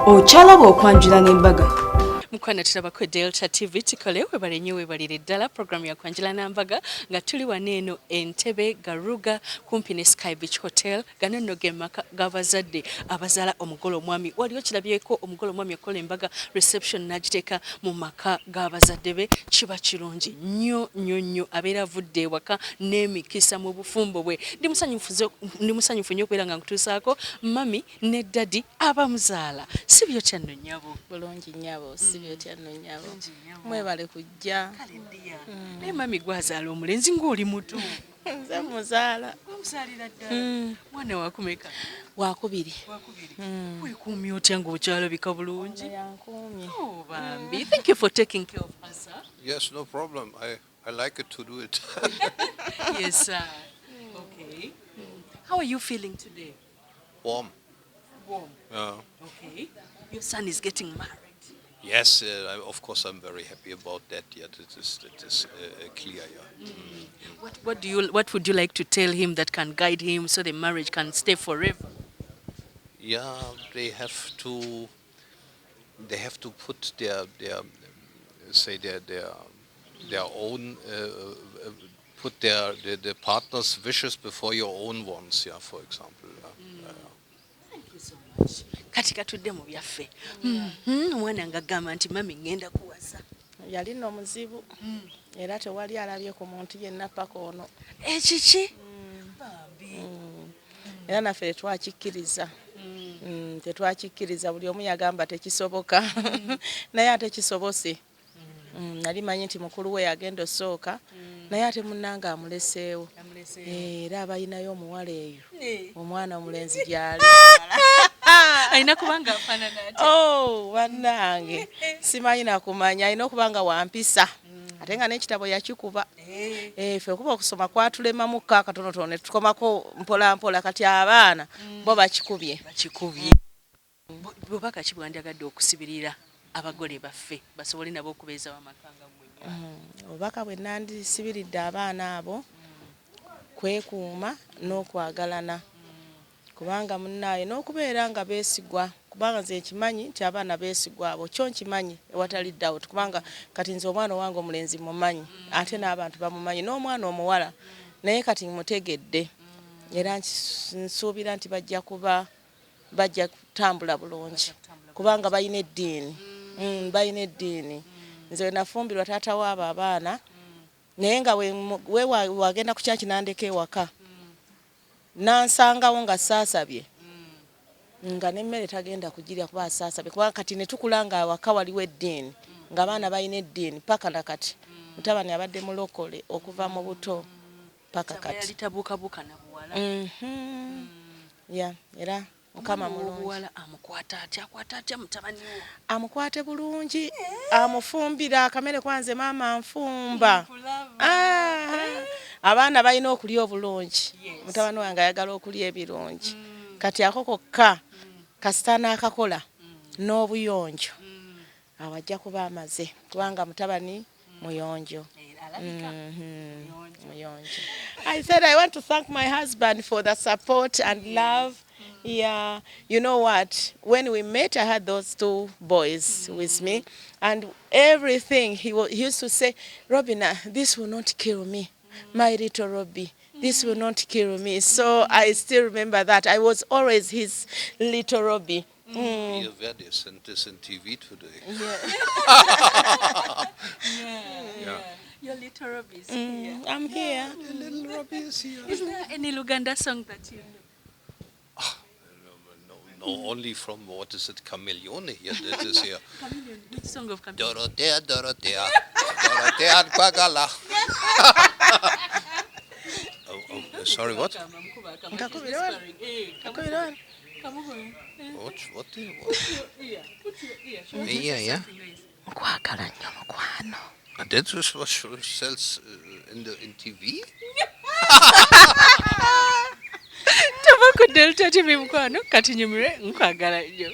Okyalaba okwanjula n'embaga. Mukwana tulabako Delta TV tukole webale nnyo webalire ddala programu ya Kwanjula n'Embaga nga tuli waneeno Entebbe Garuga kumpi ne Sky Beach Hotel gano nno ge maka g'abazadde abazaala omugole omwami waliwo kirabyeko omugole omwami okola embaga reception n'agiteeka mu maka g'abazadde be kiba kirungi nnyo nnyo nnyo abeera avudde ewaka n'emikisa mu bufumbo bwe ndi musanyufu nnyo okubeera nga nkutuusaako mami ne daddy abamuzaala si byotya nno nnyabo bulungi nnyabo byotya nno nnyabo mwebale kujja naye mami gwazaala omulenzi ng'oli muto nze muzaala omuzaalira ddala mwana wakumeka wakubiri weekuumye otya ng'okyalabika bulungi yankuumye bambi thank you for taking care of her sir. Yes, no problem. I like it to do it. Yes sir. Okay. How are you feeling today? Warm. Yeah. Okay. Your son is getting married. Yes, of course I'm very happy about that. Yeah, that is clear. Yeah. What would you like to tell him that can guide him so the marriage can stay forever? Yeah, they have to put their own put their partner's wishes before your own ones. Yeah, for example. Thank you so much. Kati katudde mu byaffe omwana ng'agamba nti mami ngenda kuwasa yali nno muzibu era tewali alabye ku muntu yenna paka ono ekiki bambi era naffe tetwakikkiriza buli omu yagamba tekisoboka naye ate kisobose nali manyi nti mukulu we yagenda osooka naye ate munnanga amuleseewo era abayinayo omuwala eyo omwana omulenzi gyali alina kubanga afaanana ati bannange simanyi nakumanya alina okubanga wampisa ate nga n'ekitabo yakikuba ffe okuba okusoma kwatulemamu katonotono ne tukomako mpola mpola kati abaana bo bakikubye bubaka ki bwandyagadde okusibirira abagole baffe basobole nabo okubeezawo amakanga obubaka bwe nandisibiridde abaana abo kwekuuma n'okwagalana kubanga munnaye n'okubeera nga beesigwa kubanga nze nkimanyi nti abaana beesigwa abo kyo nkimanyi ewatali doubt kubanga kati nze omwana owange omulenzi mumanyi ate n'abantu bamumanyi n'omwana omuwala naye kati mutegedde era nsuubira nti bajja kutambula bulungi kubanga balina eddiini nze nafumbirwa taata waabo abaana naye nga we wagenda kukyaki nandeka ewaka nansangawo nga saasabye nga n'emmere tagenda kugirya kuba saasabye kubanga kati ne tukulanga awaka waliwo eddiini ng'abaana balina eddiini paka na kati mutabani abadde mulokole okuva mu buto paka kati era mukama mulungi amukwata atya mutabani wo amukwate bulungi amufumbira akamere kwanze maama nfumba abaana balina okulya obulungi mutabani wange ayagala okulya ebirungi kati ako kokka kasita n'akakola n'obuyonjo awajja kuba amaze kubanga mutabani muyonjo. I said I want to thank my husband for the support and love. Yeah, you know what? When we met, I had those two boys with me, and everything he used to say, Robina, this will not kill me, my little Robbie. This will not kill me. So I still remember that. I was always his little Robbie. You're very decent in TV today. Yeah. Your little Robbie is here. I'm here. The little Robbie is here. Is there any Luganda song that you know? No, only from, what is it, Chameleone here, that is here. Chameleone, which song of Chameleone? Dorothea, Dorothea Bagala. Sorry, what? What? Yeah. And that is what sells in TV? Tava ku Delta TV mukwano kati nyumire nkwagala nnyo.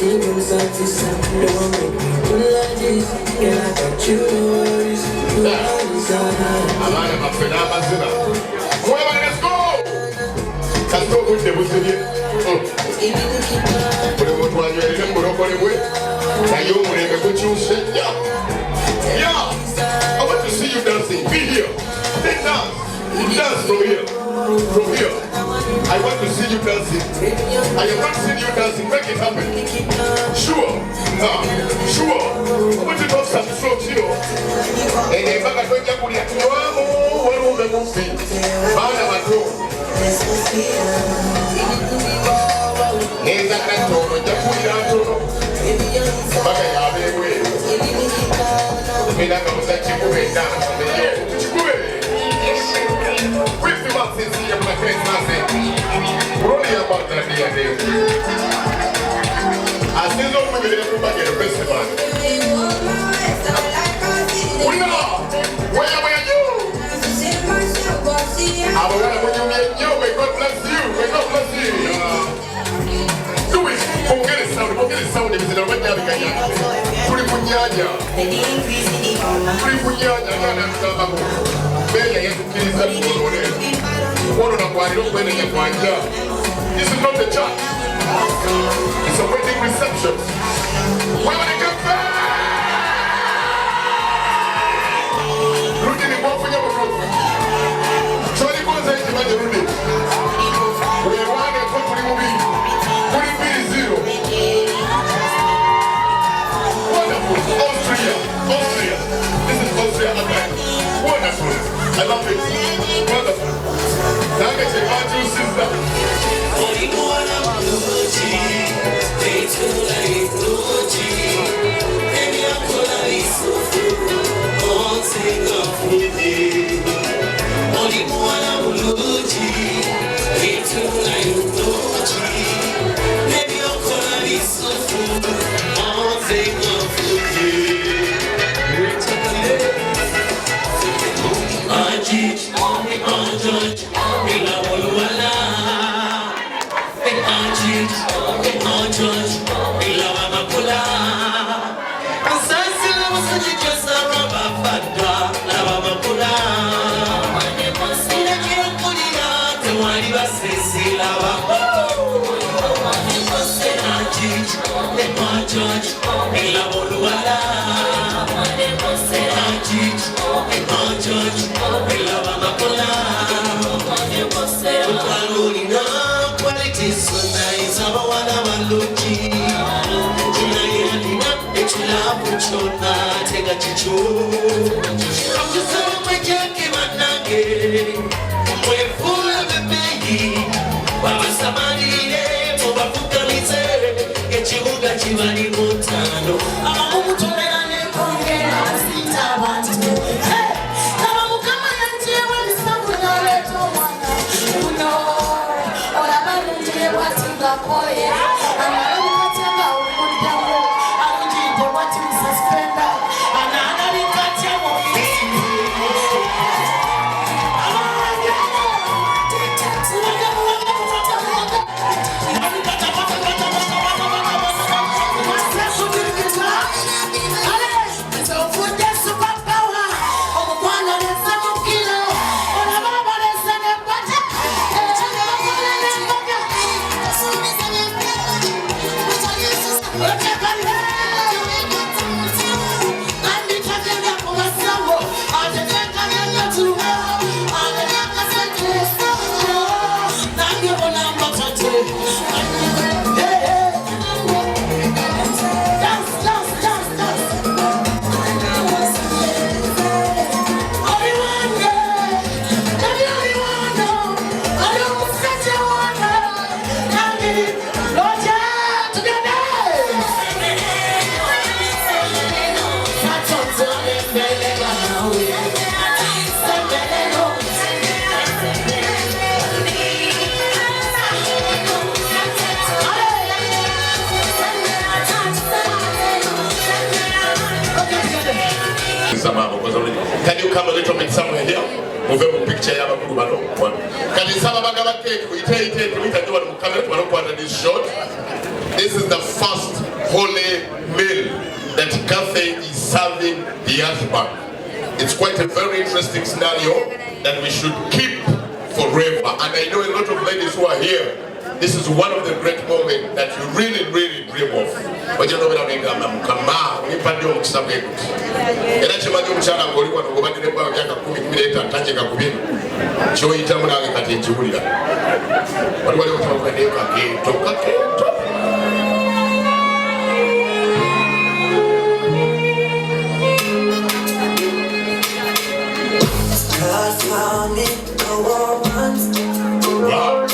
sing from side to side. Don't make me do like this. Girl, I got you, no worries. You are desire. Let's go! Let's go with the Muslim. Put it on your head, put it on your way. Now you want to put you shit. Yeah. I want to see you dancing. Be here. Then dance. Dance from here. From here. I want to see you dancing. I have not seen you dancing. Make it happen. Sure. Sure. I want you to have some strokes, you know. And then back at when you're going to Neza kantono jakuira ntono baka yabewe mina kamusa chikube ndana mbeyo chikube with the masses here my friends masses really about that day asizo mwibele kubage festival where you I will when you may God bless you. May God bless you. Do it. Forget it sound. Forget it sound. If it's in a red yard, put it on Yanya. Put it on Yanya. This is not the church. It's a wedding reception. Where will it come back? Look at the one for your Rudy. We want to put it zero. Wonderful. Austria. This is Austria. Wonderful. I love it. Wonderful. That makes a magic sister. Can you come a little bit somewhere here? Move a picture. Can you some of this shot? This is the first holy meal that Cafe is serving the husband. It's quite a very interesting scenario that we should keep forever. And I know a lot of ladies who are here, this is one of the great moments that you really, really dream of. But you know what I mean? Wow.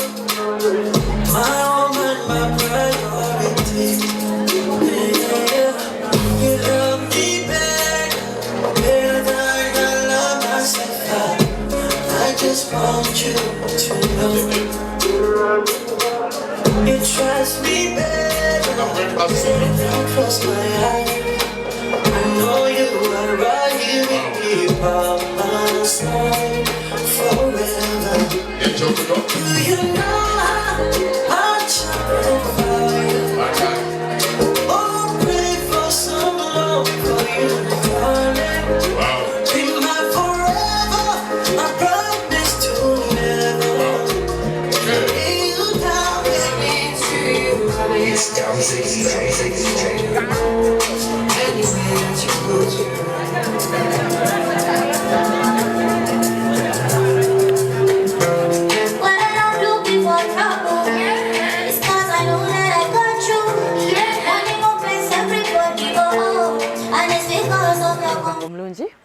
My woman, my priority. Yeah, you love me better than I love myself. I just want you to know you trust me better. Don't close my eyes. I know you are right here with me by my side forever. Do you know?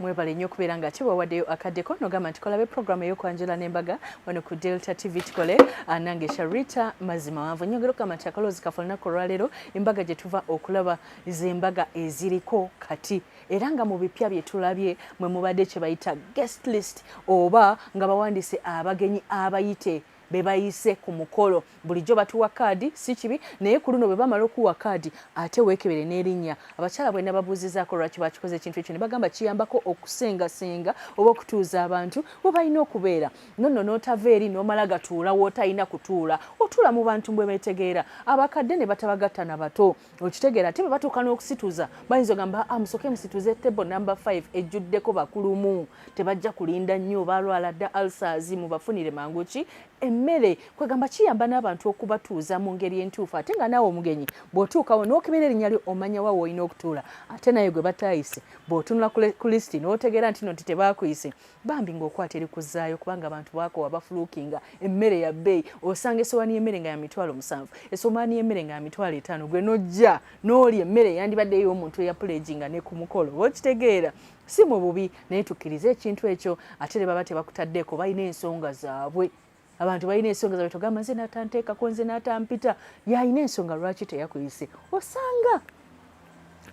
Mwebale nnyo okubeera nga tibawaddeyo akaddeko nogamba nti kolabe programu ey'okwanjula n'embaga wano ku Delta TV tukole nange Sharita mazima wanvu nyongera okugamba nti akaloozi kafe olunaku olwaleero embaga gye tuva okulaba z'embaga eziriko kati era nga mu bipya bye tulabye mwe mubadde kye bayita guest list oba nga bawandiise abagenyi abayite bebayise ku mukolo bulijjo batuwa kaadi si kibi naye ku luno bwe bamala okuwa kaadi ate weekebere n'erinnya abakyala bwe nababuuzizaako lwaki bakikoze ekintu ekyo ne bagamba kiyambako okusengasenga oba okutuuza abantu bwe balina okubeera nonno n'otava eri n'omala gatuula w'otalina kutuula otuula mu bantu bwe beetegeera abakadde ne batabagatta na bato okitegeera ate bwe batuuka n'okusituza bayinza ogamba musoke musituze table number 5 ejjuddeko bakulumu tebajja kulinda nnyo balwala dda ulcers mubafunire mangu ki emmere kwegamba kiyamba n'abantu okubatuuza mu ngeri entuufu ate nga naawe omugenyi bw'otuukawo n'okebera erinnya lyo omanya wa w'olina okutuula ate naye gwe bataayise bw'otunula ku lisiti n'otegeera nti nti tebaakuyise bambi ng'okwata eri kuzzaayo kubanga abantu baakowa bafuluukinga emmere ya bbeeyi osanga esowaani y'emmere nga ya $7 esowaani y'emmere nga ya $5 gwe n'ojja n'oli emmere yandibadde ey'omuntu eyapuleginga ne ku mukolo w'okitegeera si mu bubi naye tukkirize ekintu ekyo ate ne baba tebakutaddeeko balina ensonga zaabwe abantu balina ensonga zaabwe togamba nze natanteekako nze natampita yalina ensonga lwaki teyakuyise osanga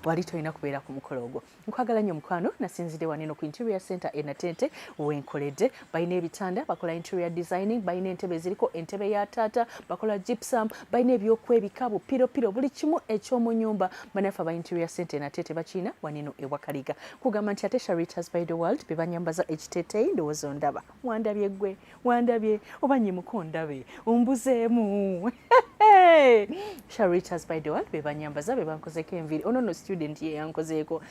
wali tolina kubeera ku mukolo ogwo nkwagala nnyo mukwano nasinzidde waneno ku interior center enatente wenkoledde balina ebitanda bakola interior designing balina entebe eziriko entebe ya taata bakola gypsum balina ebyokwebika bupiropiro buli kimu ekyomu nyumba banafe aba interior center enatente bakiina waneno ewakaliga kugamba nti ate Sharita's by the world bebanyambaza ekiteeteeyi ndowooza ondaba wandabye gwe wandabye oba nyimuko ndabe ombuzeemu Sharita's by the world bebanyambaza bebankozeko enviri ono student yankozeeko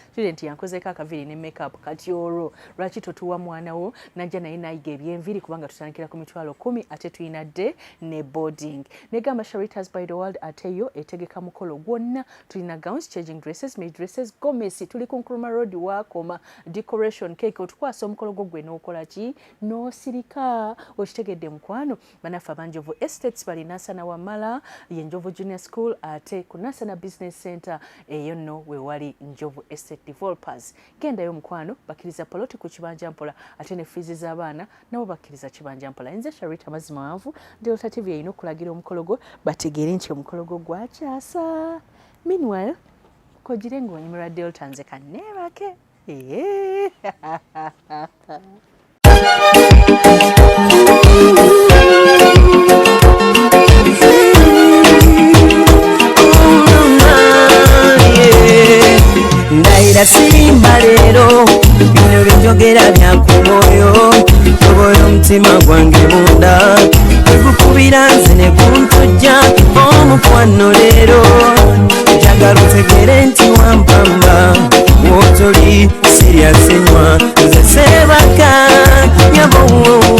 akaviri ne makeup kati olwo lwaki totuwa mwana wo najja naye nayiga ebyenviri kubanga tutandikira ku $10 ate tuyina dde ne boarding negamba Sharita's by the world ate yo etegeka mukolo gwonna tulina gowns changing dresses maid dresses gomesi tuli ku Nkrumah road wakoma decoration cake otukwasa omukolo gwo gwe n'okola ki n'osirika okitegedde mukwano banafe abanjovu estates bali Nasana Wamala yenjovu junior school ate ku Nasana business center eyo nno we wali Njovu estate developers gendayo mukwano bakiriza poloti ku kibanja mpola ate ne fees z'abaana nabo bakiriza kibanja mpola nze Sharita mazima wanvu Delta TV yino kulagira omukolo gwo bategeere nti omukolo gwo gwakyasa meanwhile kojire ng'onyumira Delta nze kanneebake Ndaira sirimba leero bino byenjogera bya ku mwoyo tobola omutima gwange munda tegukubira nze ne kuntujja omukwano